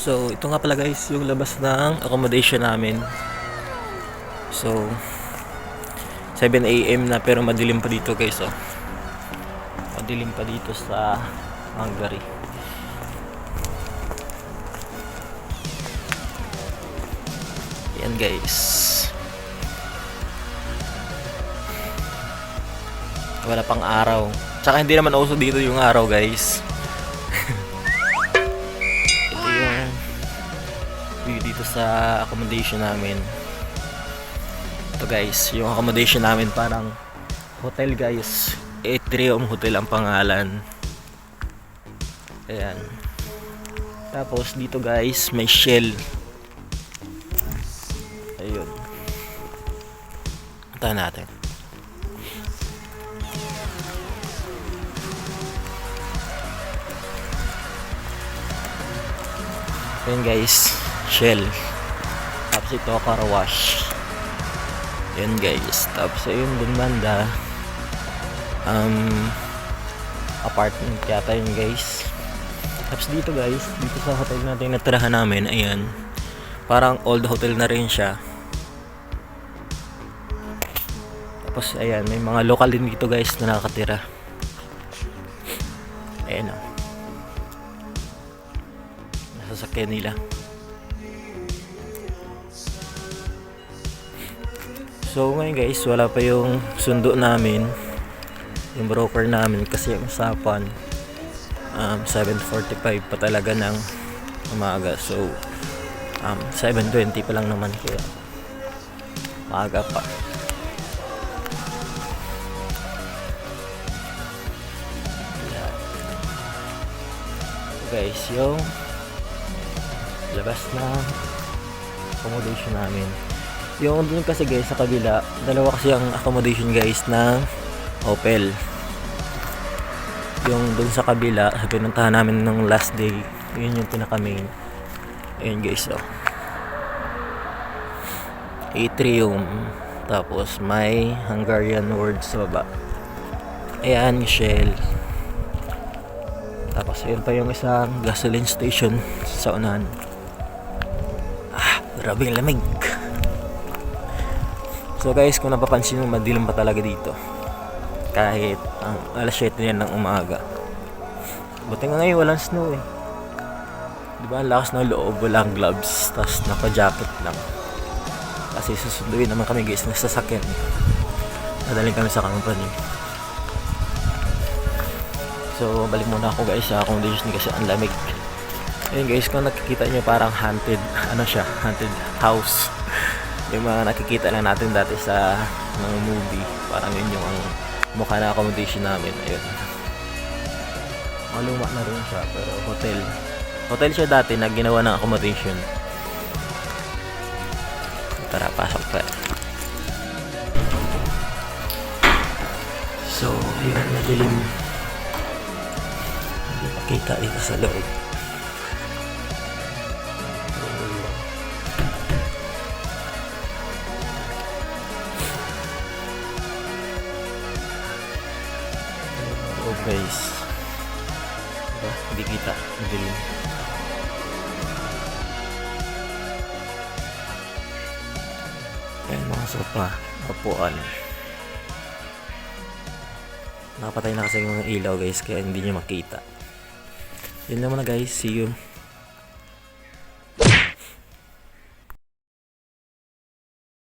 So, ito nga pala guys, yung labas ng accommodation namin. So, 7 AM na pero madilim pa dito guys, oh. Madilim pa dito sa Hungary. Yan guys. Wala pang araw. Tsaka hindi naman uso dito yung araw guys. Ito yung view dito sa accommodation namin. Ito guys, yung accommodation namin parang hotel guys. Atrium Hotel ang pangalan. Ayan. Tapos dito guys, may Shell. Ayun. Punta natin. Ayan guys, Shell. Tapos ito, car wash. Ayan guys. Tapos ayun, dun banda. Apartment yata yun guys. Tapos dito guys, dito sa hotel natin natirahan namin, ayan. Parang old hotel na rin siya. Tapos ayan, may mga local din dito guys na nakatira. Ayan o. Nasasakyan nila. So ngayon guys, wala pa yung sundo namin, yung broker namin, kasi yung usapan 7:45 pa talaga ng umaga. So 7:20 pa lang naman, kaya maaga pa. So guys, yung labas na accommodation namin. Yung dun kasi guys sa kabila, dalawa kasi ang accommodation guys ng Opel. Yung dun sa kabila, sa pinuntahan namin ng last day, yun yung pinaka main. Ayun guys, oh. Atrium. Tapos may Hungarian word sa baba. Ayan, Shell. Tapos ayun pa yung isang gasoline station sa unahan. Grabe yung lamig. So guys, kung napapansin mo, madilim pa talaga dito. Kahit alas 7 yan ng umaga. Buti nga ngayon walang snow eh. Diba ang lakas ng loob, walang gloves, tapos naka-jacket lang. Kasi susunduin naman kami guys ng sasakyan. Nadaling kami sa company. So balik muna ako guys sa accommodation kasi ang lamig. Ayun guys, kung nakikita nyo parang haunted, haunted house. Yung mga nakikita lang natin dati sa mga movie, parang yun yung ang mukha na accommodation namin. Ayun, maluma na rin siya, pero hotel siya dati na ginawa ng accommodation. Tara, pasok pa. So yun, madilim, hindi makita dito sa loob. Guys, diba? Hindi kita, madilim. Ayan mga sopa, upuan. Nakapatay na kasi yung ilaw guys, kaya hindi nyo makita. Yun naman na guys, see you.